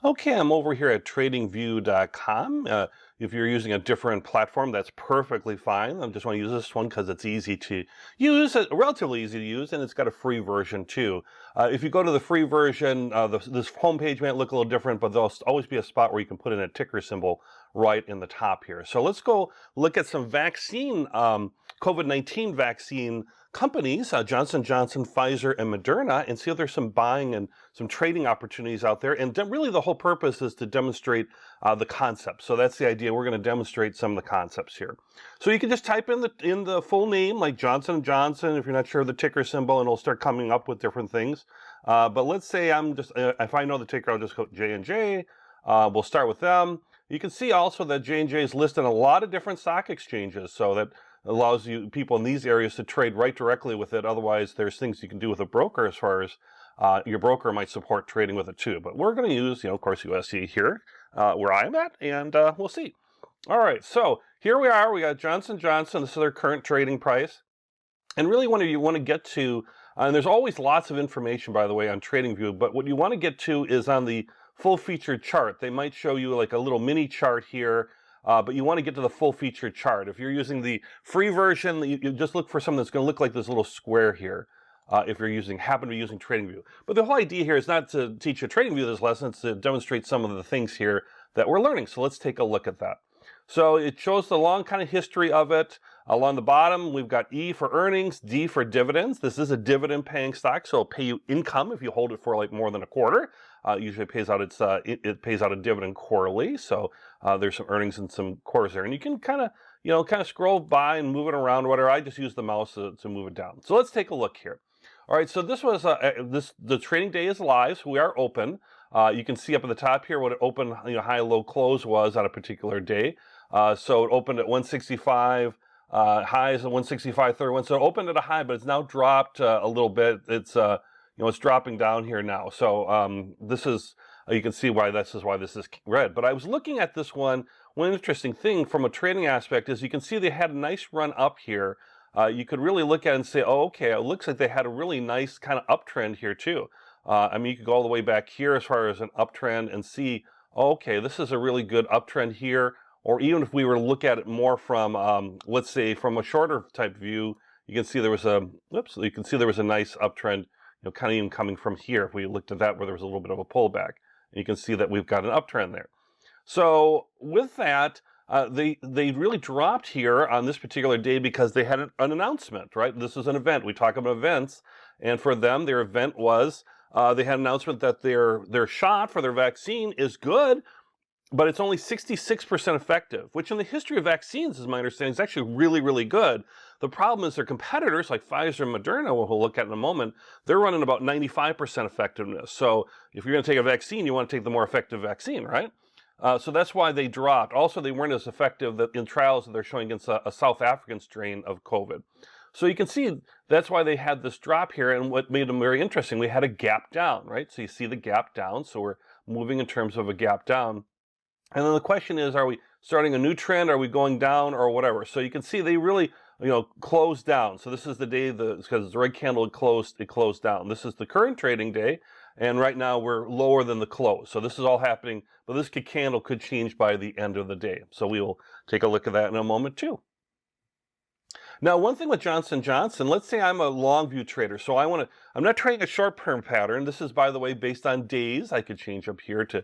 Okay, I'm over here at tradingview.com. If you're using a different platform, that's perfectly fine. I just want to use this one because it's easy to use, relatively easy to use, and it's got a free version too. If you go to the free version, this homepage might look a little different, but there'll always be a spot where you can put in a ticker symbol right in the top here. So let's go look at some vaccine, COVID-19 vaccine companies, Johnson & Johnson, Pfizer, and Moderna, and see if there's some buying and some trading opportunities out there. And really the whole purpose is to demonstrate the concept. So that's the idea. We're going to demonstrate some of the concepts here. So you can just type in the full name, like Johnson & Johnson, if you're not sure of the ticker symbol, and it'll start coming up with different things. But let's say I'm just, if I know the ticker, I'll just go JNJ. We'll start with them. You can see also that J&J is listed on a lot of different stock exchanges, so that allows you people in these areas to trade right directly with it. Otherwise, there's things you can do with a broker as far as your broker might support trading with it too. But we're going to use, of course, USC here where I'm at, and we'll see. All right, so here we are. We got Johnson & Johnson. This is their current trading price. And really what you want to get to, and there's always lots of information, by the way, on TradingView, but what you want to get to is on the full featured chart. They might show you like a little mini chart here, but you want to get to the full featured chart. If you're using the free version, you just look for something that's going to look like this little square here. If you're happen to be using TradingView. But the whole idea here is not to teach you TradingView this lesson, it's to demonstrate some of the things here that we're learning. So let's take a look at that. So it shows the long kind of history of it. Along the bottom, we've got E for earnings, D for dividends. This is a dividend paying stock, so it'll pay you income if you hold it for like more than a quarter. Usually it pays out it pays out a dividend quarterly, so there's some earnings and some quarters there. And you can kind of scroll by and move it around, whatever. I just use the mouse to move it down. So let's take a look here. All right, so this was the trading day is live, so we are open. You can see up at the top here what it open, high, low, close was on a particular day. So it opened at 165, highs at 165.31. So it opened at a high, but it's now dropped a little bit. It's it's dropping down here now. So this is you can see why this is red. But I was looking at this one. One interesting thing from a trading aspect is you can see they had a nice run up here. You could really look at it and say, oh, okay, it looks like they had a really nice kind of uptrend here too. I mean, you could go all the way back here as far as an uptrend and see, oh, okay, this is a really good uptrend here. Or even if we were to look at it more from, let's say, from a shorter type view, you can see there was a, nice uptrend, kind of even coming from here. If we looked at that where there was a little bit of a pullback, and you can see that we've got an uptrend there. So with that, they really dropped here on this particular day because they had an announcement, right? This is an event. We talk about events, and for them, their event was they had an announcement that their shot for their vaccine is good, but it's only 66% effective, which in the history of vaccines, as my understanding, is actually really, really good. The problem is their competitors, like Pfizer and Moderna, we'll look at in a moment, they're running about 95% effectiveness. So if you're going to take a vaccine, you want to take the more effective vaccine, right? So that's why they dropped. Also, they weren't as effective in trials that they're showing against a South African strain of COVID. So you can see that's why they had this drop here, and what made them very interesting, we had a gap down, right? So you see the gap down, so we're moving in terms of a gap down. And then the question is, are we starting a new trend? Are we going down or whatever? So you can see they really, closed down. So this is the day because the red candle it closed down. This is the current trading day. And right now we're lower than the close. So this is all happening, but this candle could change by the end of the day. So we will take a look at that in a moment too. Now, one thing with Johnson & Johnson, let's say I'm a long view trader. So I'm not trading a short-term pattern. This is, by the way, based on days. I could change up here to,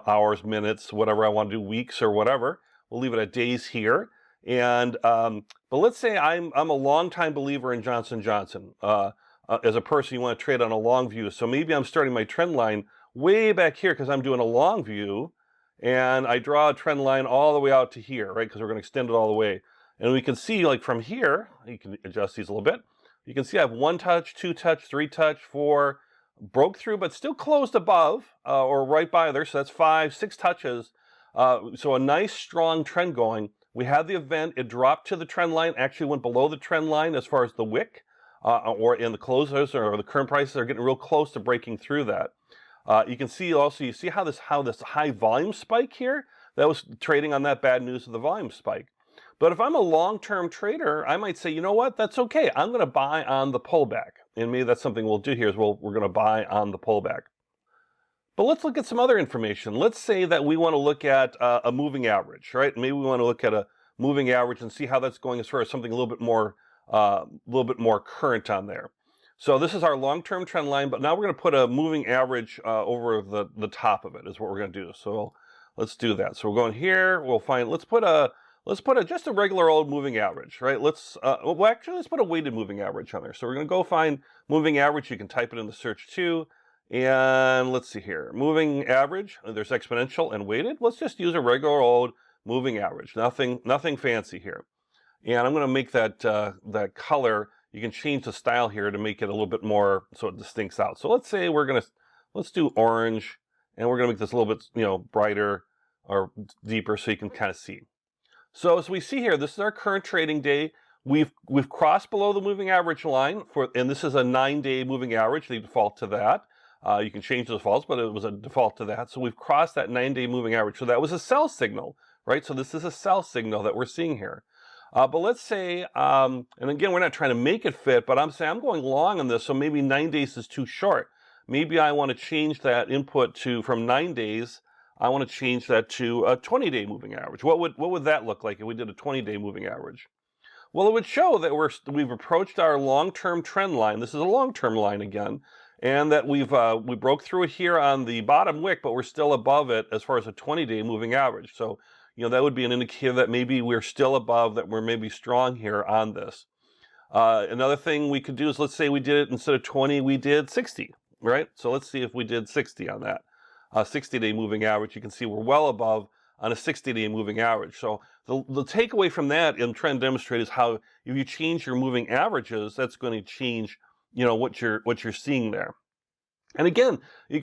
hours, minutes, whatever I want to do, weeks or whatever. We'll leave it at days here. And, but let's say I'm a long-time believer in Johnson & Johnson. As a person, you want to trade on a long view. So maybe I'm starting my trend line way back here because I'm doing a long view. And I draw a trend line all the way out to here, right? Because we're going to extend it all the way. And we can see, like from here, you can adjust these a little bit. You can see I have 1 touch, 2 touch, 3 touch, 4, broke through, but still closed above or right by there. So that's 5, 6 touches. So a nice strong trend going. We had the event. It dropped to the trend line, actually went below the trend line as far as the wick or in the closes or the current prices are getting real close to breaking through that. You can see also, how this high volume spike here, that was trading on that bad news of the volume spike. But if I'm a long-term trader, I might say, you know what, that's okay. I'm going to buy on the pullback. And maybe that's something we'll do here is we're going to buy on the pullback. But let's look at some other information. Let's say that we want to look at a moving average, right? Maybe we want to look at a moving average and see how that's going as far as something a little bit more current on there. So this is our long-term trend line, but now we're going to put a moving average over the top of it is what we're going to do. So let's do that. So we're going here. We'll find. Let's put just a regular old moving average, right? Let's put a weighted moving average on there. So we're going to go find moving average. You can type it in the search too. And let's see here, moving average. There's exponential and weighted. Let's just use a regular old moving average. Nothing fancy here. And I'm going to make that color. You can change the style here to make it a little bit more so it distincts out. So let's say let's do orange, and we're going to make this a little bit brighter or deeper so you can kind of see. So as we see here, this is our current trading day. We've crossed below the moving average line and this is a 9-day moving average. They default to that. You can change the defaults, but it was a default to that. So we've crossed that 9-day moving average. So that was a sell signal, right? So this is a sell signal that we're seeing here. But let's say, and again, we're not trying to make it fit, but I'm saying I'm going long on this, so maybe 9 days is too short. Maybe I want to change that input from 9 days. I want to change that to a 20-day moving average. What would that look like if we did a 20-day moving average? Well, it would show that we've approached our long-term trend line. This is a long-term line again, and that we broke through it here on the bottom wick, but we're still above it as far as a 20-day moving average. So that would be an indicator that maybe we're still above, that we're maybe strong here on this. Another thing we could do is, let's say we did it instead of 20, we did 60, right? So let's see if we did 60 on that. 60-day moving average, you can see we're well above on a 60-day moving average. So the takeaway from that in trend demonstrate is how if you change your moving averages, that's going to change what you're seeing there. And again,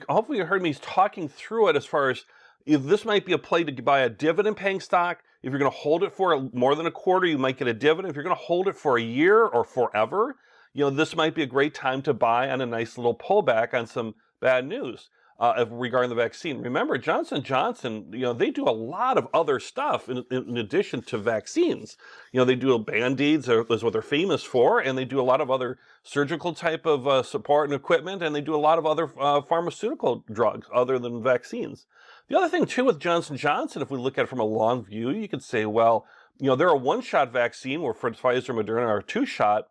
hopefully you heard me talking through it as far as if this might be a play to buy a dividend-paying stock. If you're going to hold it for more than a quarter, you might get a dividend. If you're going to hold it for a year or forever, this might be a great time to buy on a nice little pullback on some bad news regarding the vaccine. Remember, Johnson & Johnson, they do a lot of other stuff in addition to vaccines. They do Band-Aids, is what they're famous for, and they do a lot of other surgical type of support and equipment, and they do a lot of other pharmaceutical drugs other than vaccines. The other thing, too, with Johnson & Johnson, if we look at it from a long view, you could say, well, they're a one-shot vaccine, where Pfizer and Moderna are a two-shot,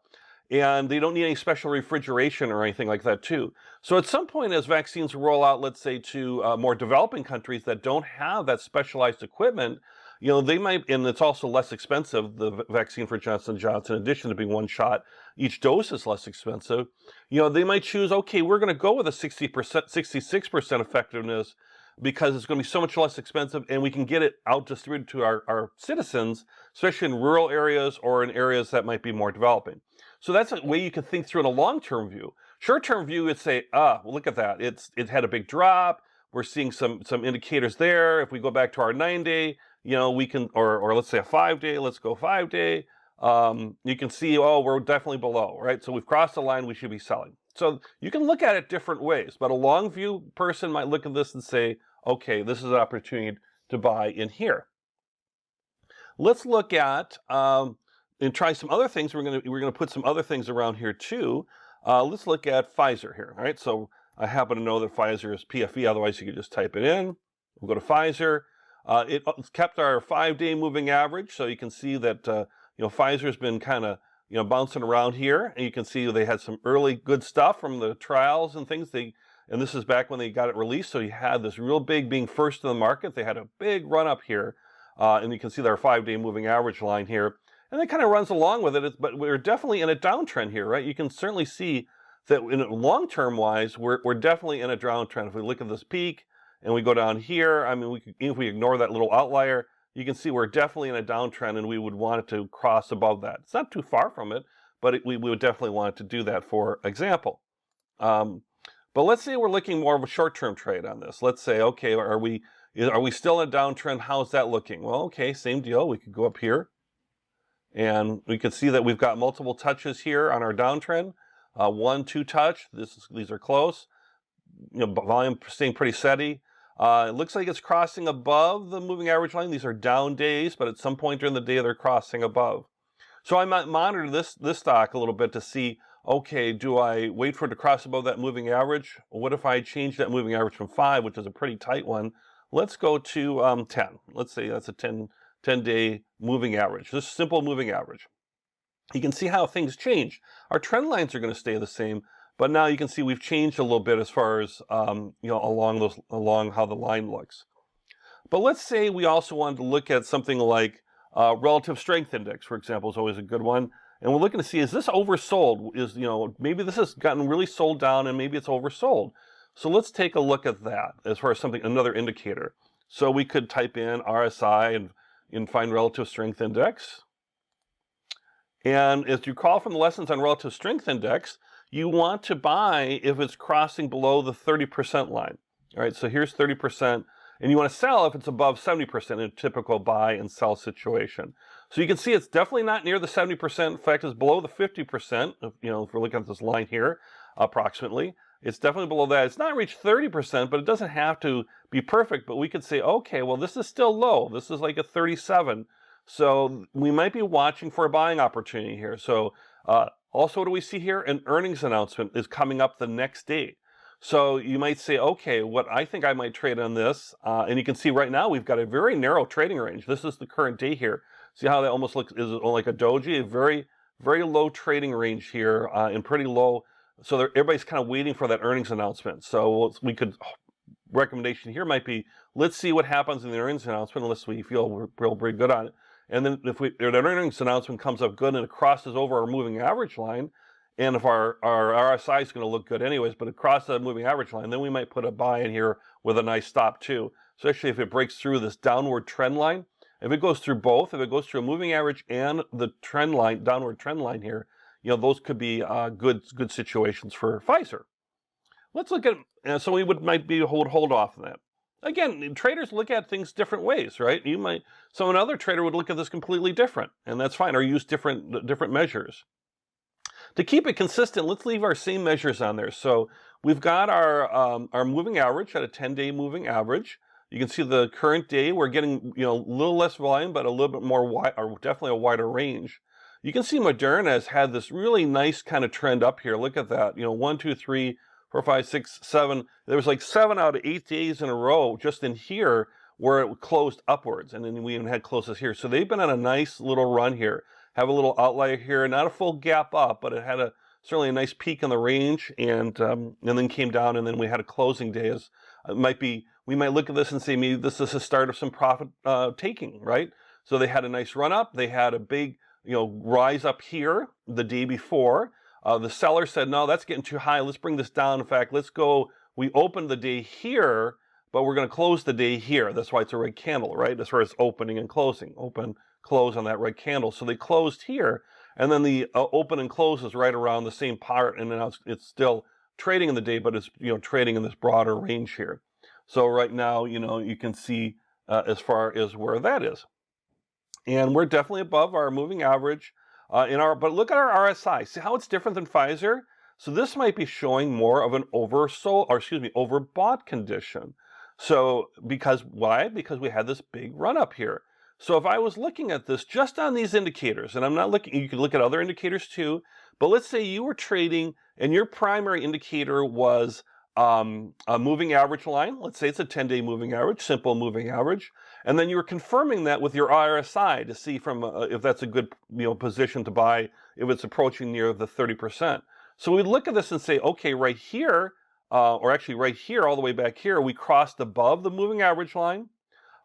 and they don't need any special refrigeration or anything like that, too. So at some point, as vaccines roll out, let's say, to more developing countries that don't have that specialized equipment, they might, and it's also less expensive, the vaccine for Johnson & Johnson, in addition to being one shot, each dose is less expensive. They might choose, okay, we're going to go with a 60%, 66% effectiveness, because it's going to be so much less expensive, and we can get it out distributed to our citizens, especially in rural areas or in areas that might be more developing. So that's a way you can think through in a long-term view. Short-term view, you'd say, well, look at that. It had a big drop. We're seeing some indicators there. If we go back to our 9-day, we can, or let's say a 5-day, let's go 5-day. You can see, oh, we're definitely below, right? So we've crossed the line, we should be selling. So you can look at it different ways, but a long view person might look at this and say, okay, this is an opportunity to buy in here. Let's look at and try some other things. We're gonna put some other things around here too. Let's look at Pfizer here. All right, so I happen to know that Pfizer is PFE. Otherwise, you could just type it in. We'll go to Pfizer. It's kept our 5-day moving average, so you can see that Pfizer's been kind of bouncing around here, and you can see they had some early good stuff from the trials and things. And this is back when they got it released, so you had this real big, being first in the market. They had a big run up here, and you can see their 5-day moving average line here, and it kind of runs along with it. But we're definitely in a downtrend here, right? You can certainly see that in long-term wise, we're definitely in a downtrend. If we look at this peak and we go down here, I mean, if we ignore that little outlier, you can see we're definitely in a downtrend, and we would want it to cross above that. It's not too far from it, but we would definitely want it to do that, for example. But let's say we're looking more of a short-term trade on this. Let's say, okay, are we still in a downtrend? How's that looking? Well, okay, same deal. We could go up here, and we could see that we've got multiple touches here on our downtrend. 1, 2 touch. These are close. Volume staying pretty steady. It looks like it's crossing above the moving average line. These are down days, but at some point during the day, they're crossing above. So I might monitor this stock a little bit to see, okay, do I wait for it to cross above that moving average? What if I change that moving average from 5, which is a pretty tight one? Let's go to 10. Let's say that's a 10-day moving average, just simple moving average. You can see how things change. Our trend lines are going to stay the same, but now you can see we've changed a little bit as far as along how the line looks. But let's say we also wanted to look at something like relative strength index, for example, is always a good one. And we're looking to see, is this oversold? Maybe this has gotten really sold down and maybe it's oversold. So let's take a look at that as far as another indicator. So we could type in RSI and find relative strength index. And as you recall from the lessons on relative strength index, you want to buy if it's crossing below the 30% line. All right, so here's 30%, and you want to sell if it's above 70% in a typical buy and sell situation. So you can see it's definitely not near the 70%. In fact, it's below the 50%. If we're looking at this line here, approximately, it's definitely below that. It's not reached 30%, but it doesn't have to be perfect. But we could say, okay, well, this is still low. This is like a 37. So we might be watching for a buying opportunity here. So also, what do we see here? An earnings announcement is coming up the next day. So you might say, okay, what I think I might trade on this, and you can see right now we've got a very narrow trading range. This is the current day here. See how that almost looks is like a doji, a very, very low trading range here, and pretty low. So everybody's kind of waiting for that earnings announcement. So recommendation here might be, let's see what happens in the earnings announcement unless we feel we're pretty good on it. And then if that earnings announcement comes up good and it crosses over our moving average line, and if our RSI is going to look good anyways, but it crosses that moving average line, then we might put a buy in here with a nice stop too. Especially if it breaks through this downward trend line. If it goes through both, if it goes through a moving average and the trend line, downward trend line here, those could be good situations for Pfizer. Let's look at, so we might hold off on that. Again, traders look at things different ways, right? So another trader would look at this completely different, and that's fine, or use different measures. To keep it consistent, let's leave our same measures on there. So we've got our moving average at a 10-day moving average. You can see the current day, we're getting a little less volume, but a little bit more wide, or definitely a wider range. You can see Moderna has had this really nice kind of trend up here. Look at that, 1, 2, 3, 4, 5, 6, 7. There was like 7 out of 8 days in a row just in here where it closed upwards, and then we even had closes here. So they've been on a nice little run here. Have a little outlier here, not a full gap up, but it had certainly a nice peak in the range, and then came down, and then we had a closing day. We might look at this and say maybe this is the start of some profit taking, right? So they had a nice run up. They had a big rise up here the day before. The seller said, no, that's getting too high. Let's bring this down. In fact, let's go. We opened the day here, but we're going to close the day here. That's why it's a red candle, right? As far as opening and closing. Open, close on that red candle. So they closed here, and then the open and close is right around the same part, and now it's still trading in the day, but it's trading in this broader range here. So right now, you can see as far as where that is. And we're definitely above our moving average. But look at our RSI. See how it's different than Pfizer? So this might be showing more of an overbought condition. So why? Because we had this big run up here. So if I was looking at this just on these indicators, and I'm not looking, you could look at other indicators too, but let's say you were trading and your primary indicator was a moving average line. Let's say it's a 10-day moving average, simple moving average. And then you were confirming that with your RSI to see from if that's a good position to buy if it's approaching near the 30%. So we look at this and say, okay, right here, or actually right here, all the way back here, we crossed above the moving average line.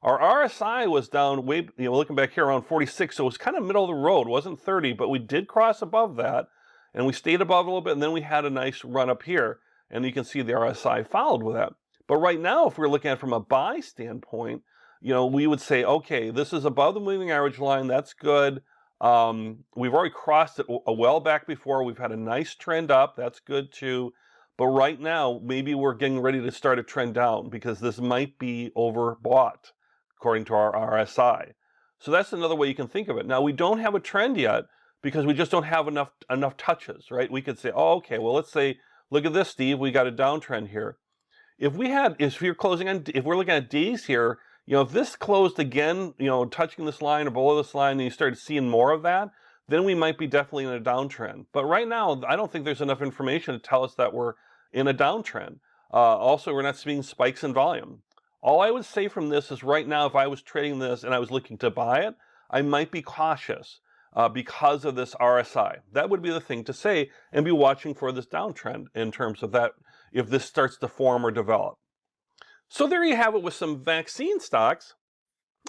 Our RSI was down way, looking back here around 46, so it was kind of middle of the road. It wasn't 30, but we did cross above that, and we stayed above a little bit, and then we had a nice run up here, and you can see the RSI followed with that. But right now, if we're looking at it from a buy standpoint, we would say, okay, this is above the moving average line. That's good. We've already crossed it a while back before. We've had a nice trend up. That's good too. But right now, maybe we're getting ready to start a trend down because this might be overbought, according to our RSI. So that's another way you can think of it. Now, we don't have a trend yet because we just don't have enough touches, right? We could say, oh, okay, well, let's say, look at this, Steve. We got a downtrend here. If we're looking at days here, if this closed again, touching this line or below this line, and you started seeing more of that, then we might be definitely in a downtrend. But right now, I don't think there's enough information to tell us that we're in a downtrend. Also, we're not seeing spikes in volume. All I would say from this is right now, if I was trading this and I was looking to buy it, I might be cautious because of this RSI. That would be the thing to say, and be watching for this downtrend in terms of that, if this starts to form or develop. So there you have it with some vaccine stocks.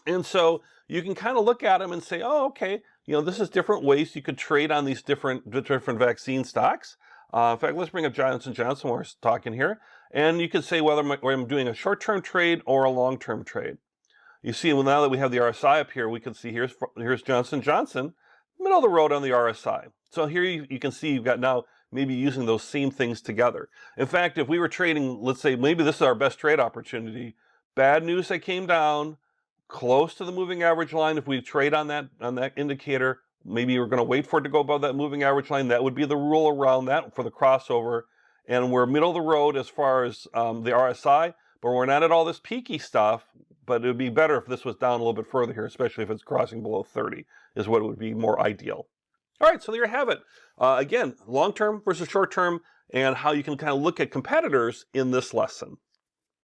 And so you can kind of look at them and say, oh, okay, this is different ways you could trade on these different vaccine stocks. In fact, let's bring up Johnson & Johnson while we're talking here. And you can say whether I'm doing a short-term trade or a long-term trade. You see, well, now that we have the RSI up here, we can see here's Johnson & Johnson, middle of the road on the RSI. So here you can see you've got now maybe using those same things together. In fact, if we were trading, let's say maybe this is our best trade opportunity, bad news that came down, close to the moving average line. If we trade on that indicator, maybe we're going to wait for it to go above that moving average line. That would be the rule around that for the crossover. And we're middle of the road as far as the RSI, but we're not at all this peaky stuff. But it would be better if this was down a little bit further here, especially if it's crossing below 30, is what would be more ideal. All right, so there you have it. Again, long-term versus short-term, and how you can kind of look at competitors in this lesson.